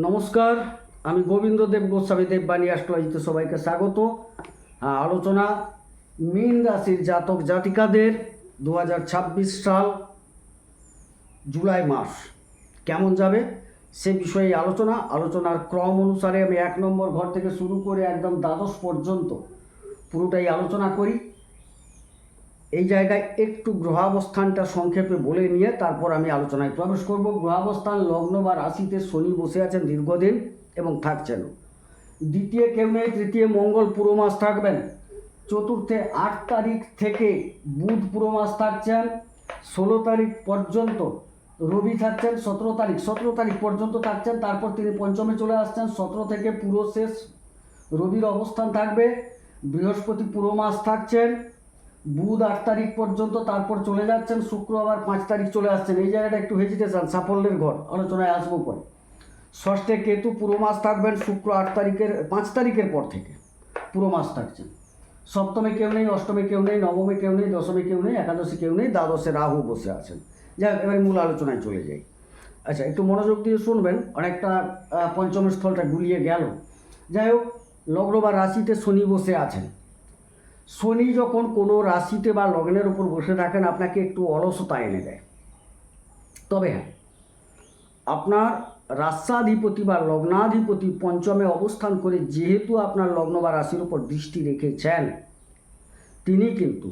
নমস্কার, আমি গোবিন্দ দেব গোস্বামী দেববাণী অ্যাস্ট্রোলজিতে সবাইকে স্বাগত। আলোচনা মীন রাশির জাতক জাতিকাদের 2026 সাল জুলাই মাস কেমন যাবে সে বিষয়ে আলোচনার ক্রম অনুসারে আমি 1 নম্বর ঘর থেকে শুরু করে একদম দ্বাদশ পর্যন্ত পুরোটাই আলোচনা করি। এই জায়গায় একটু গ্রহাবস্থানটা সংক্ষেপে বলে নিয়ে তারপর আমি আলোচনায় প্রবেশ করব। গ্রহাবস্থান লগ্ন বা রাশিতে শনি বসে আছেন দীর্ঘদিন এবং থাকছেন। দ্বিতীয় কেউ নেই, তৃতীয় মঙ্গল পুরো মাস থাকবেন। চতুর্থে 8 তারিখ থেকে বুধ পুরো মাস থাকছেন। 16 তারিখ পর্যন্ত রবি থাকছেন। 17 তারিখ পর্যন্ত থাকছেন, তারপর তিনি পঞ্চমে চলে আসছেন। 17 থেকে পুরো শেষ রবির অবস্থান থাকবে। বৃহস্পতি পুরো মাস থাকছেন। বুধ 8 তারিখ পর্যন্ত, তারপর চলে যাচ্ছেন। শুক্র আবার 5 তারিখ চলে আসছেন। এই জায়গাটা একটু হেজিটেশন, সাফল্যের ঘর, আলোচনায় আসবো পরে। ষষ্ঠে কেতু পুরো মাস থাকবেন। শুক্র 5 তারিখের পর থেকে পুরো মাস থাকছেন। সপ্তমে কেউ নেই, অষ্টমে কেউ নেই, নবমে কেউ নেই, দশমে কেউ নেই, একাদশে কেউ নেই, দ্বাদশে রাহু বসে আছেন। যাই হোক, এবারে মূল আলোচনায় চলে যাই। আচ্ছা, একটু মনোযোগ দিয়ে শুনবেন, অনেকটা পঞ্চমের স্থলটা গুলিয়ে গেল। যাই হোক, লগ্ন বা রাশিতে শনি বসে আছেন। শনি যখন কোনো রাশিতে বা লগ্নের উপর বসে থাকেন আপনাকে একটু অলসতা এনে দেয়। তবে হ্যাঁ, আপনার রাস্যাধিপতি বা লগ্নাধিপতি পঞ্চমে অবস্থান করে যেহেতু আপনার লগ্ন বা রাশির উপর দৃষ্টি রেখেছেন, তিনি কিন্তু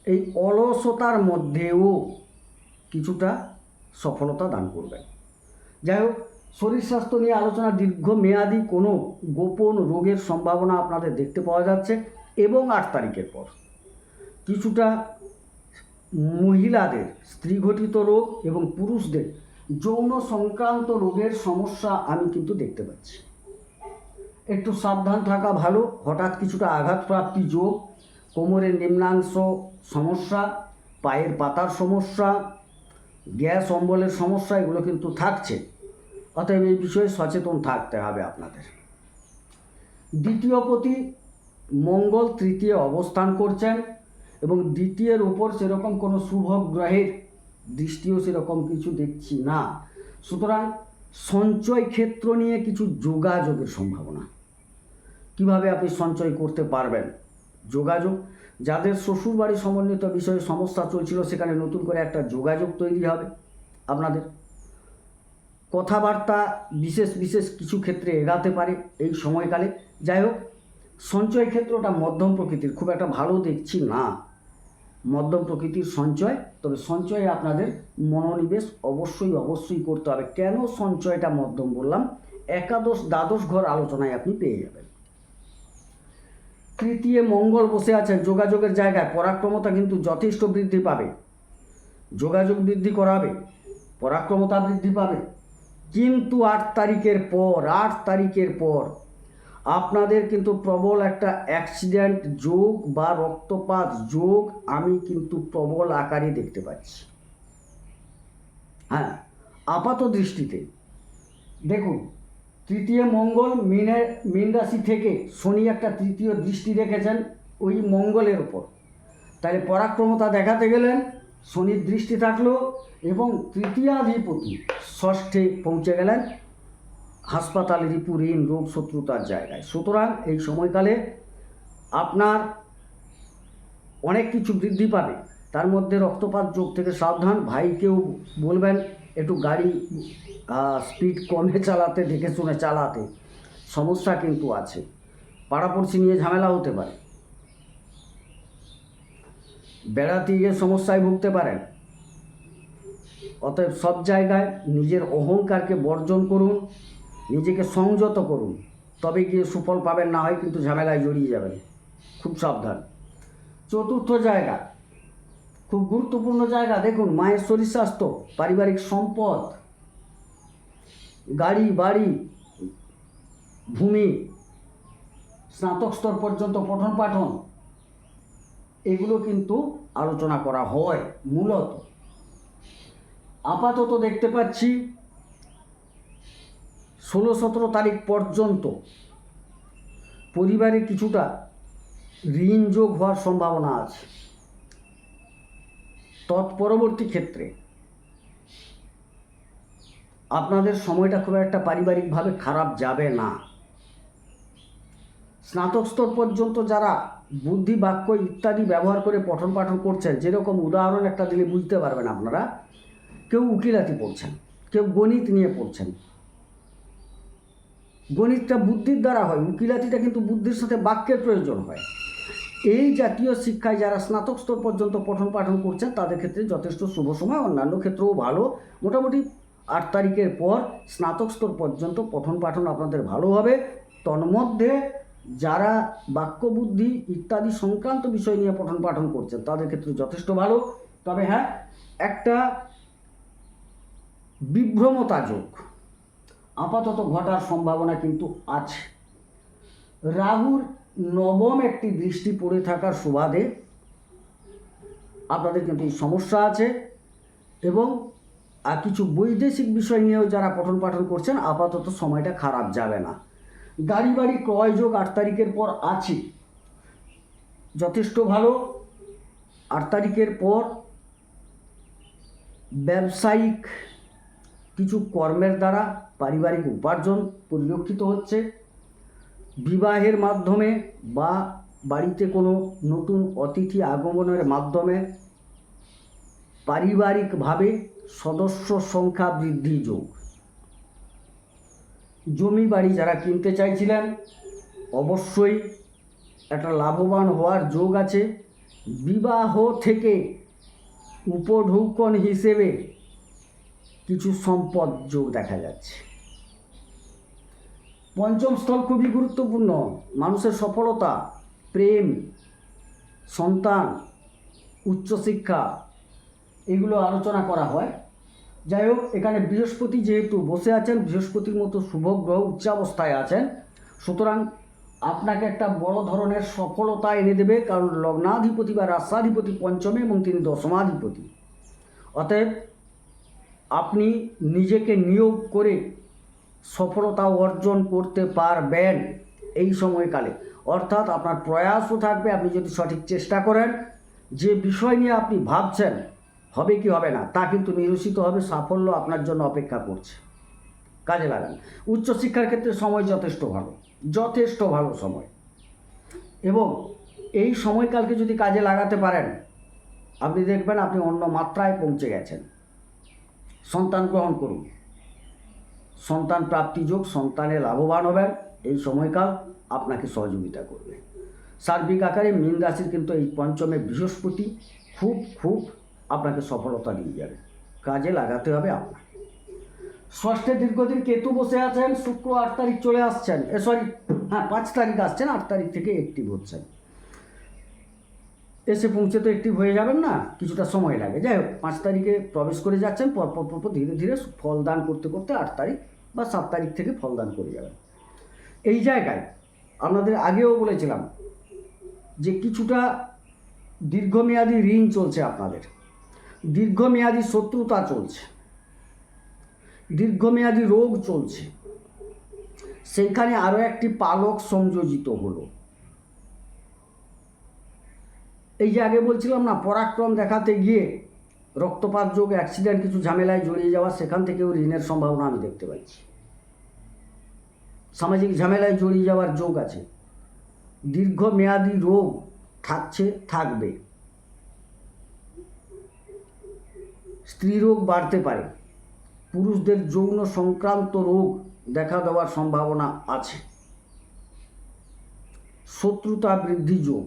এই অলসতার মধ্যেও কিছুটা সফলতা দান করবেন। যাই হোক, শরীর স্বাস্থ্য নিয়ে আলোচনা। দীর্ঘমেয়াদী কোনো গোপন রোগের সম্ভাবনা আপনাদের দেখতে পাওয়া যাচ্ছে এবং 8 তারিখের পর কিছুটা মহিলাদের স্ত্রীঘটিত রোগ এবং পুরুষদের যৌন সংক্রান্ত রোগের সমস্যা আমি কিন্তু দেখতে পাচ্ছি। একটু সাবধান থাকা ভালো। হঠাৎ কিছুটা আঘাতপ্রাপ্তি যোগ, কোমরের নিম্নাংশ সমস্যা, পায়ের পাতার সমস্যা, গ্যাস অম্বলের সমস্যা, এগুলো কিন্তু থাকছে। অতএব এই বিষয়ে সচেতন থাকতে হবে আপনাদের। দ্বিতীয়পতি মঙ্গল তৃতীয় অবস্থান করছেন এবং দ্বিতীয়ের উপর সেরকম কোনো শুভ গ্রহের দৃষ্টিও সেরকম কিছু দেখছি না। সুতরাং সঞ্চয় ক্ষেত্র নিয়ে কিছু যোগাযোগের সম্ভাবনা। কিভাবে আপনি সঞ্চয় করতে পারবেন? যোগাযোগ, যাদের শ্বশুরবাড়ি সমন্বিত বিষয়ে সমস্যা চলছিল সেখানে নতুন করে একটা যোগাযোগ তৈরি হবে। আপনাদের কথাবার্তা বিশেষ কিছু ক্ষেত্রে এগাতে পারে এই সময়কালে। যাই হোক, সঞ্চয় ক্ষেত্রটা মধ্যম প্রকৃতির, খুব একটা ভালো দেখছি না। মধ্যম প্রকৃতির সঞ্চয়, তবে সঞ্চয়ে আপনাদের মনোনিবেশ অবশ্যই করতে হবে। কেন সঞ্চয়টা মধ্যম বললাম? একাদশ দ্বাদশ ঘর আলোচনায় আপনি পেয়ে যাবেন। তৃতীয় মঙ্গল বসে আছেন যোগাযোগের জায়গায়। পরাক্রমতা কিন্তু যথেষ্ট বৃদ্ধি পাবে। যোগাযোগ বৃদ্ধি করাবে, পরাক্রমতা বৃদ্ধি পাবে। কিন্তু 8 তারিখের পর আপনাদের কিন্তু প্রবল একটা অ্যাক্সিডেন্ট যোগ বা রক্তপাত যোগ আমি কিন্তু প্রবল আকারে দেখতে পাচ্ছি। হ্যাঁ, আপাত দৃষ্টিতে দেখুন, তৃতীয় মঙ্গল মীন রাশি থেকে শনি একটা তৃতীয় দৃষ্টি রেখেছেন ওই মঙ্গলের উপর। তাহলে পরাক্রমতা দেখাতে গেলেন, শনির দৃষ্টি থাকলো এবং তৃতীয়াধিপতি ষষ্ঠে পৌঁছে গেলেন হাসপাতাল, রিপু, ঋণ, রোগ, শত্রুতার জায়গায়। সুতরাং এই সময়কালে আপনার অনেক কিছু বৃদ্ধি পাবে, তার মধ্যে রক্তপাত যোগ থেকে সাবধান। ভাইকেও বলবেন একটু গাড়ি স্পিড কমে চালাতে, দেখে শুনে চালাতে। সমস্যা কিন্তু আছে, পাড়াপড়শি নিয়ে ঝামেলা হতে পারে, বেড়াতে গিয়ে সমস্যায় ভুগতে পারেন। অতএব সব জায়গায় নিজের অহংকারকে বর্জন করুন, নিজেকে সংযত করুন, তবে গিয়ে সুফল পাবেন, না হয় কিন্তু ঝামেলায় জড়িয়ে যাবেন। খুব সাবধান। চতুর্থ জায়গা, খুব গুরুত্বপূর্ণ জায়গা। দেখুন, মায়ের শরীর স্বাস্থ্য, পারিবারিক সম্পদ, গাড়ি বাড়ি, ভূমি, স্নাতক স্তর পর্যন্ত পঠন পাঠন, এগুলো কিন্তু আলোচনা করা হয় মূলত। আপাতত দেখতে পাচ্ছি 16-17 তারিখ পর্যন্ত পরিবারে কিছুটা ঋণ যোগ হওয়ার সম্ভাবনা আছে। তৎপরবর্তী ক্ষেত্রে আপনাদের সময়টা খুব একটা পারিবারিকভাবে খারাপ যাবে না। স্নাতক স্তর পর্যন্ত যারা বুদ্ধি, বাক্য ইত্যাদি ব্যবহার করে পঠন পাঠন করছেন, যেরকম উদাহরণ একটা দিলে বুঝতে পারবেন আপনারা, কেউ উকিলাতি পড়ছেন, কেউ গণিত নিয়ে পড়ছেন। গণিতটা বুদ্ধির দ্বারা হয়, উকিলাতিটা কিন্তু বুদ্ধির সাথে বাক্যের প্রয়োজন হয়। এই জাতীয় শিক্ষায় যারা স্নাতক স্তর পর্যন্ত পঠন পাঠন করছেন তাদের ক্ষেত্রে যথেষ্ট শুভ সময়, অন্যান্য ক্ষেত্রেও ভালো। মোটামুটি 8 তারিখের পর স্নাতক স্তর পর্যন্ত পঠন পাঠন আপনাদের ভালো হবে। তন্মধ্যে যারা বাক্য, বুদ্ধি ইত্যাদি সংক্রান্ত বিষয় নিয়ে পঠন পাঠন করছেন তাদের ক্ষেত্রে যথেষ্ট ভালো। তবে হ্যাঁ, একটা বিভ্রমতা যোগ আপাতত ঘটার সম্ভাবনা কিন্তু আছে। রাহুর নবম একটি দৃষ্টি পড়ে থাকার সুবাদে আপনাদের কিন্তু এই সমস্যা আছে। এবং কিছু বৈদেশিক বিষয় নিয়েও যারা পঠন পাঠন করছেন আপাতত সময়টা খারাপ যাবে না। গাড়ি বাড়ি ক্রয় যোগ 8 তারিখের পর আছে, যথেষ্ট ভালো। 8 তারিখের পর ব্যবসায়িক কিছু কর্মের দ্বারা পারিবারিক উপার্জন পরিলক্ষিত হচ্ছে। বিবাহের মাধ্যমে বা বাড়িতে কোনো নতুন অতিথি আগমনের মাধ্যমে পারিবারিকভাবে সদস্য সংখ্যা বৃদ্ধি যোগ। জমি বাড়ি যারা কিনতে চাইছিলেন অবশ্যই একটা লাভবান হওয়ার যোগ আছে। বিবাহ থেকে উপঢৌকন হিসেবে কিছু সম্পদ যোগ দেখা যাচ্ছে। পঞ্চম স্থল খুবই গুরুত্বপূর্ণ। মানুষের সফলতা, প্রেম, সন্তান, উচ্চশিক্ষা এগুলো আলোচনা করা হয়। যাই হোক, এখানে বৃহস্পতি যেহেতু বসে আছেন, বৃহস্পতির মতো শুভ গ্রহ উচ্চাবস্থায় আছেন, সুতরাং আপনাকে একটা বড় ধরনের সফলতা এনে দেবে। কারণ লগ্নাধিপতি বা রাষ্ট্রাধিপতি পঞ্চমে এবং তিনি দশমাধিপতি। অতএব আপনি নিজেকে নিয়োগ করে সফলতা অর্জন করতে পারবেন এই সময়কালে। অর্থাৎ আপনার প্রয়াসও থাকবে, আপনি যদি সঠিক চেষ্টা করেন, যে বিষয় নিয়ে আপনি ভাবছেন হবে কি হবে না তা কিন্তু নিরসিত হবে। সাফল্য আপনার জন্য অপেক্ষা করছে, কাজে লাগান। উচ্চশিক্ষার ক্ষেত্রে সময় যথেষ্ট ভালো, যথেষ্ট ভালো সময়। এবং এই সময়কালকে যদি কাজে লাগাতে পারেন আপনি দেখবেন আপনি অন্য মাত্রায় পৌঁছে গেছেন। সন্তান গ্রহণ করুন, সন্তান প্রাপ্তি যোগ, সন্তানে লাভবান হবেন। এই সময়কাল আপনাকে সহযোগিতা করবে। সার্বিক আকারে মীন রাশির কিন্তু এই পঞ্চমে বৃহস্পতি খুব খুব আপনাকে সফলতা দিয়ে যাবে, কাজে লাগাতে হবে আপনাকে। ষষ্ঠে দীর্ঘদিন কেতু বসে আছেন, শুক্র 8 তারিখ চলে আসছেন, 5 তারিখ আসছেন, 8 তারিখ থেকে অ্যাক্টিভ হচ্ছেন। এসে পৌঁছে তো অ্যাক্টিভ হয়ে যাবেন না, কিছুটা সময় লাগে। যাই হোক, 5 তারিখে প্রবেশ করে যাচ্ছেন, পরপর ধীরে ধীরে ফলদান করতে করতে 8 তারিখ বা 7 তারিখ থেকে ফলদান করে যাবেন। এই জায়গায় আপনাদের আগেও বলেছিলাম যে কিছুটা দীর্ঘমেয়াদী ঋণ চলছে আপনাদের, দীর্ঘমেয়াদী শত্রুতা চলছে, দীর্ঘমেয়াদী রোগ চলছে। সেইখানে আরও একটি পালক সংযোজিত হলো। এই যে আগে বলছিলাম না, পরাক্রম দেখাতে গিয়ে রক্তপাত যোগ, অ্যাক্সিডেন্ট, কিছু ঝামেলায় জড়িয়ে যাওয়া, সেখান থেকেও ঋণের সম্ভাবনা আমি দেখতে পাচ্ছি। সামাজিক ঝামেলায় জড়িয়ে যাওয়ার যোগ আছে। দীর্ঘমেয়াদী রোগ থাকছে, থাকবে। স্ত্রী রোগ বাড়তে পারে, পুরুষদের যৌন সংক্রান্ত রোগ দেখা দেওয়ার সম্ভাবনা আছে। শত্রুতা বৃদ্ধি যোগ,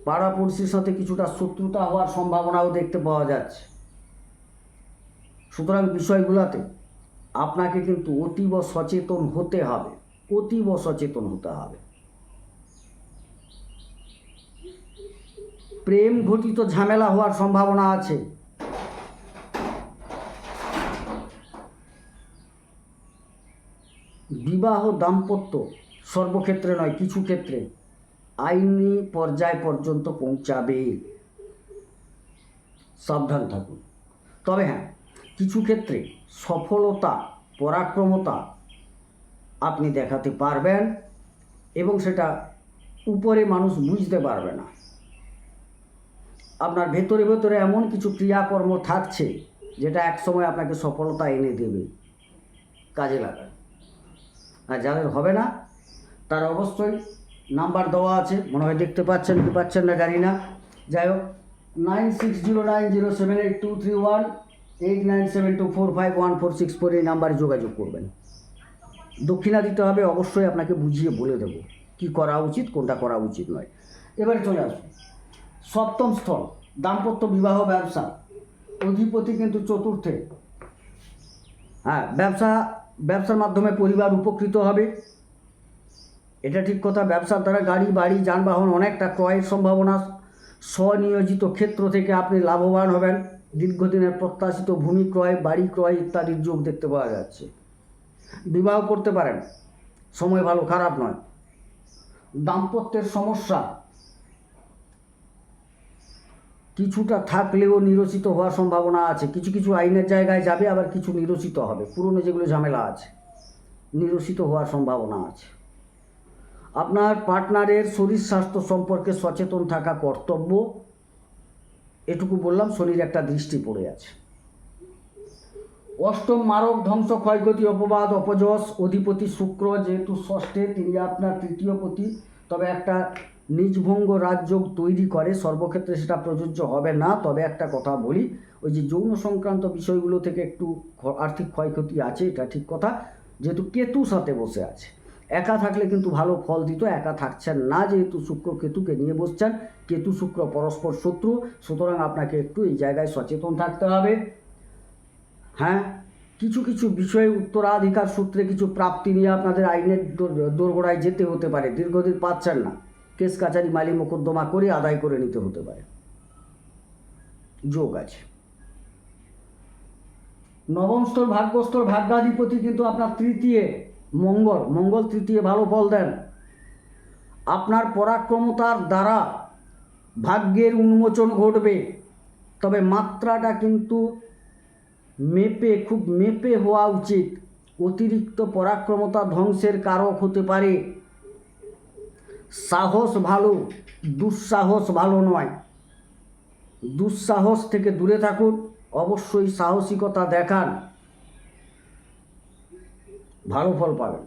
পাড়াপড়শির সাথে কিছুটা শত্রুতা হওয়ার সম্ভাবনাও দেখতে পাওয়া যাচ্ছে। সুতরাং বিষয়গুলোতে আপনাকে কিন্তু অতীব সচেতন হতে হবে, অতীব সচেতন হতে হবে। প্রেম ঘটিত ঝামেলা হওয়ার সম্ভাবনা আছে। বিবাহ দাম্পত্য সর্বক্ষেত্রে নয়, কিছু ক্ষেত্রে আইনি পর্যায় পর্যন্ত পৌঁছাবে, সাবধান থাকুন। তবে হ্যাঁ, কিছু ক্ষেত্রে সফলতা, পরাক্রমতা আপনি দেখাতে পারবেন এবং সেটা উপরে মানুষ বুঝতে পারবে না। আপনার ভেতরে ভেতরে এমন কিছু ক্রিয়াকর্ম থাকছে যেটা এক সময় আপনাকে সফলতা এনে দেবে, কাজে লাগান। আর যাদের হবে না তারা অবশ্যই নাম্বার দেওয়া আছে, মনে হয় দেখতে পাচ্ছেন কি পাচ্ছেন না জানি না, যাই হোক 9609078231 8972451464 এই নাম্বারে যোগাযোগ করবেন। দক্ষিণা দিতে হবে, অবশ্যই আপনাকে বুঝিয়ে বলে দেবো কি করা উচিত কোনটা করা উচিত নয়। এবারে চলে আসুন সপ্তম স্থল, দাম্পত্য বিবাহ ব্যবসা, অধিপতি কিন্তু চতুর্থে। হ্যাঁ, ব্যবসার মাধ্যমে পরিবার উপকৃত হবে, এটা ঠিক কথা। ব্যবসার দ্বারা গাড়ি বাড়ি যানবাহন অনেকটা ক্রয়ের সম্ভাবনা, স্বনিয়োজিত ক্ষেত্র থেকে আপনি লাভবান হবেন। দীর্ঘদিনের প্রত্যাশিত ভূমি ক্রয়, বাড়ি ক্রয় ইত্যাদির যোগ দেখতে পাওয়া যাচ্ছে। বিবাহ করতে পারেন, সময় ভালো, খারাপ নয়। দাম্পত্যের সমস্যা কিছুটা থাকলেও নিরসিত হওয়ার সম্ভাবনা আছে। কিছু কিছু আইনের জায়গায় যাবে, আবার কিছু নিরসিত হবে। পুরনো যেগুলো ঝামেলা আছে নিরসিত হওয়ার সম্ভাবনা আছে। আপনার পার্টনারের শরীর স্বাস্থ্য সম্পর্কে সচেতন থাকা কর্তব্য, এটুকু বললাম। শনির একটা দৃষ্টি পড়ে আছে। অষ্টম মারক ধ্বংস ক্ষয়ক্ষতি অপবাদ অপযশ, অধিপতি শুক্র যেহেতু ষষ্ঠে, তিনি আপনার তৃতীয় পতি, তবে একটা নিজভঙ্গ রাজযোগ তৈরি করে। সর্বক্ষেত্রে সেটা প্রযোজ্য হবে না, তবে একটা কথা বলি, ওই যে যৌন সংক্রান্ত বিষয়গুলো থেকে একটু আর্থিক ক্ষয়ক্ষতি আছে, এটা ঠিক কথা। যেহেতু কেতু সাথে বসে আছে, একা থাকলে কিন্তু ভালো ফল দিত, একা থাকছেন না যেহেতু শুক্র কেতুকে নিয়ে বসছেন। কেতু শুক্র পরস্পর শত্রু, সুতরাং আপনাকে একটু এই জায়গায় সচেতন থাকতে হবে। হ্যাঁ, কিছু কিছু বিষয়ে উত্তরাধিকার সূত্রে কিছু প্রাপ্তি নিয়ে আপনাদের আইনের দোরগোড়ায় যেতে হতে পারে। দীর্ঘদিন পাচ্ছেন না, কেস কাছারি মালি মোকদ্দমা করে আদায় করে নিতে হতে পারে, যোগ আছে। নবম স্তর ভাগ্যস্তর, ভাগ্যাধিপতি কিন্তু আপনার তৃতীয় মঙ্গল তৃতীয় ভালো ফল দেন। আপনার পরাক্রমতার দ্বারা ভাগ্যের উন্মোচন ঘটবে, তবে মাত্রাটা কিন্তু খুব মেপে হওয়া উচিত। অতিরিক্ত পরাক্রমতা ধ্বংসের কারক হতে পারে। সাহস ভালো, দুঃসাহস ভালো নয়। দুঃসাহস থেকে দূরে থাকুন, অবশ্যই সাহসিকতা দেখান, ভালো ফল পাবেন।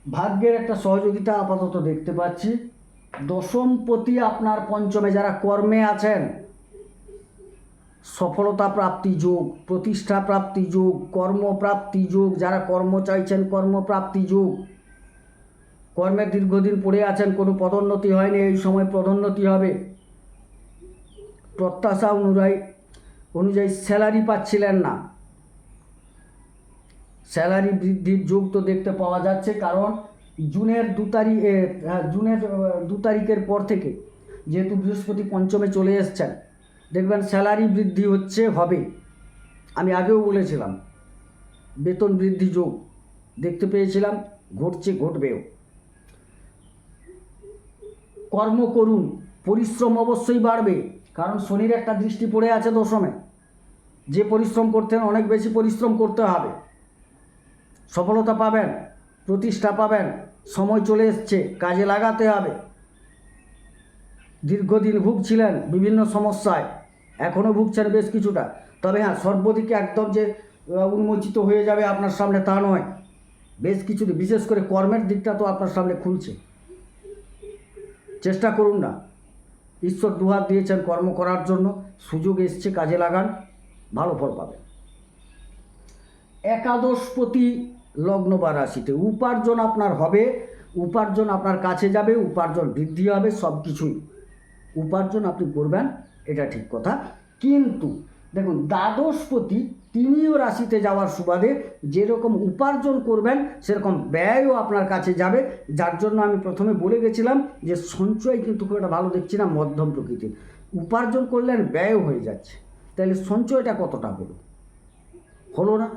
ভাগ্যের একটা সহযোগিতা আপাতত দেখতে পাচ্ছি। দশমপতি আপনার পঞ্চমে, যারা কর্মে আছেন সফলতা প্রাপ্তি যোগ, প্রতিষ্ঠা প্রাপ্তি যোগ, কর্মপ্রাপ্তি যোগ, যারা কর্ম চাইছেন কর্মপ্রাপ্তি যোগ। কর্মে দীর্ঘদিন পড়ে আছেন, কোনো পদোন্নতি হয়নি, এই সময় পদোন্নতি হবে। প্রত্যাশা অনুযায়ী স্যালারি পাচ্ছিলেন না, স্যালারি বৃদ্ধির যোগ তো দেখতে পাওয়া যাচ্ছে। কারণ জুনের 2 তারিখের পর থেকে যেহেতু বৃহস্পতি পঞ্চমে চলে এসছেন, দেখবেন স্যালারি বৃদ্ধি হবে। আমি আগেও বলেছিলাম বেতন বৃদ্ধি যোগ দেখতে পেয়েছিলাম, ঘটবেও। কর্ম করুন, পরিশ্রম অবশ্যই বাড়বে, কারণ শনির একটা দৃষ্টি পড়ে আছে দশমে। যে পরিশ্রম করতেন অনেক বেশি পরিশ্রম করতে হবে, সফলতা পাবেন, প্রতিষ্ঠা পাবেন। সময় চলে এসছে, কাজে লাগাতে হবে। দীর্ঘদিন ভুগছিলেন বিভিন্ন সমস্যায়, এখনও ভুগছেন বেশ কিছুটা, তবে হ্যাঁ, সর্বদিকে একদম যে উন্মোচিত হয়ে যাবে আপনার সামনে তা নয়। বেশ কিছু, বিশেষ করে কর্মের দিকটা তো আপনার সামনে খুলছে। চেষ্টা করুন না, ঈশ্বর দুহাত দিয়েছেন কর্ম করার জন্য, সুযোগ এসছে, কাজে লাগান, ভালো ফল পাবেন। একাদশপতি লগ্ন বা রাশিতে, উপার্জন আপনার হবে, উপার্জন আপনার কাছে যাবে, উপার্জন বৃদ্ধি হবে, সব কিছুই উপার্জন আপনি করবেন, এটা ঠিক কথা। কিন্তু দেখুন, দ্বাদশপতি তিনিও রাশিতে যাওয়ার সুবাদে যেরকম উপার্জন করবেন সেরকম ব্যয়ও আপনার কাছে যাবে। যার জন্য আমি প্রথমে বলে গেছিলাম যে সঞ্চয় কিন্তু খুব একটা ভালো দেখছি না, মধ্যম প্রকৃতির। উপার্জন করলেন, ব্যয়ও হয়ে যাচ্ছে, তাহলে সঞ্চয়টা কতটা হলো না?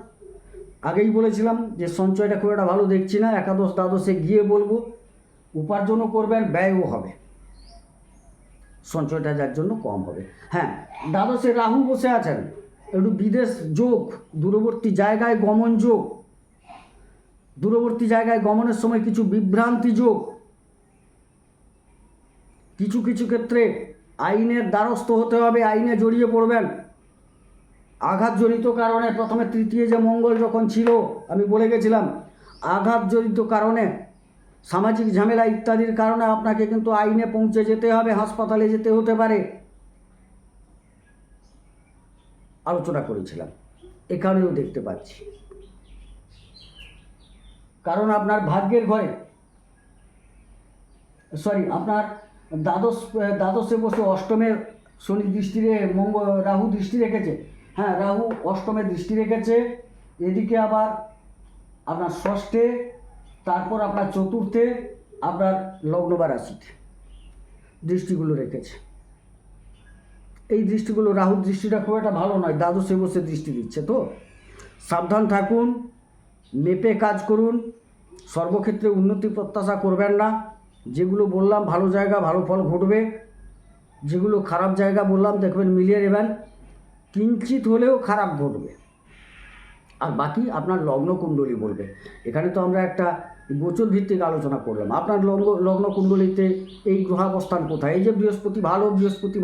আগেই বলেছিলাম যে সঞ্চয়টা খুব একটা ভালো দেখছি না, একাদশ দ্বাদশে গিয়ে বলবো। উপার্জনও করবেন, ব্যয়ও হবে, সঞ্চয়টা যার জন্য কম হবে। হ্যাঁ, দ্বাদশে রাহু বসে আছেন, একটু বিদেশ যোগ, দূরবর্তী জায়গায় গমন যোগ, দূরবর্তী জায়গায় গমনের সময় কিছু বিভ্রান্তি যোগ, কিছু কিছু ক্ষেত্রে আইনের দ্বারস্থ হতে হবে, আইনে জড়িয়ে পড়বেন। আঘাতজনিত কারণে প্রথমে তৃতীয় যে মঙ্গল যখন ছিল আমি বলে গেছিলাম, আঘাতজনিত কারণে, সামাজিক ঝামেলা ইত্যাদির কারণে আপনাকে কিন্তু আইনে পৌঁছে যেতে হবে, হাসপাতালে যেতে হতে পারে, আলোচনা করেছিলাম। এখানেও দেখতে পাচ্ছি, কারণ আপনার ভাগ্যের ঘরে, আপনার দ্বাদশে বসে অষ্টমের শনি দৃষ্টিরে রাহু দৃষ্টি রেখেছে। হ্যাঁ, রাহু অষ্টমে দৃষ্টি রেখেছে। এদিকে আবার আপনার ষষ্ঠে, তারপর আপনার চতুর্থে, আপনার লগ্ন বা রাশিতে দৃষ্টিগুলো রেখেছে। এই দৃষ্টিগুলো, রাহুর দৃষ্টিটা খুব একটা ভালো নয়, দ্বাদশে বসে দৃষ্টি দিচ্ছে, তো সাবধান থাকুন, মেপে কাজ করুন, সর্বক্ষেত্রে উন্নতি প্রত্যাশা করবেন না। যেগুলো বললাম ভালো জায়গা ভালো ফল ঘটবে, যেগুলো খারাপ জায়গা বললাম দেখবেন মিলিয়ে নেবেন, কিঞ্চিত হলেও খারাপ ঘটবে। আর বাকি আপনার লগ্ন কুণ্ডলী বলবে। এখানে তো আমরা একটা গোচর ভিত্তিক আলোচনা করলাম। আপনার লগ্ন কুণ্ডলীতে এই গ্রহাবস্থান কোথায়? এই যে বৃহস্পতি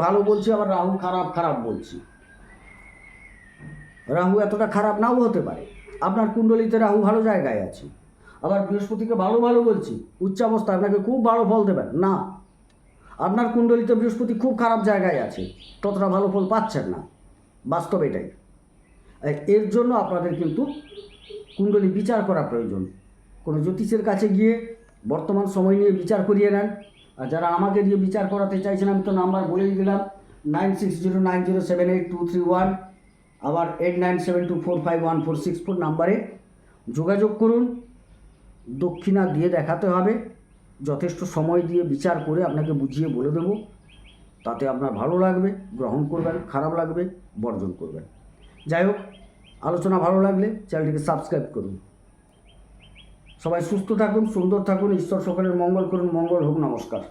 ভালো বলছি, আবার রাহু খারাপ বলছি। রাহু এতটা খারাপ নাও হতে পারে, আপনার কুণ্ডলীতে রাহু ভালো জায়গায় আছে। আবার বৃহস্পতিকে ভালো বলছি, উচ্চাবস্থা আপনাকে খুব ভালো ফল দেবেন না, আপনার কুণ্ডলীতে বৃহস্পতি খুব খারাপ জায়গায় আছে, ততটা ভালো ফল পাচ্ছেন না, বাস্তব এটাই। এর জন্য আপনাদের কিন্তু কুণ্ডলী বিচার করা প্রয়োজন। কোনো জ্যোতিষের কাছে গিয়ে বর্তমান সময় নিয়ে বিচার করিয়ে নেন। আর যারা আমাকে দিয়ে বিচার করাতে চাইছেন, আমি তো নাম্বার বলেই দিলাম, 9609078231, আবার 8972451464 নাম্বারে যোগাযোগ করুন। দক্ষিণা দিয়ে দেখাতে হবে, যথেষ্ট সময় দিয়ে বিচার করে আপনাকে বুঝিয়ে বলে দেবো। তাতে আপনার ভালো লাগবে, গ্রহণ করবেন, খারাপ লাগবে বর্জন করবেন। যাই হোক, আলোচনা ভালো লাগলে চ্যানেলটিকে সাবস্ক্রাইব করুন। সবাই সুস্থ থাকুন, সুন্দর থাকুন, ঈশ্বর সকলের মঙ্গল করুন। মঙ্গল হোক। নমস্কার।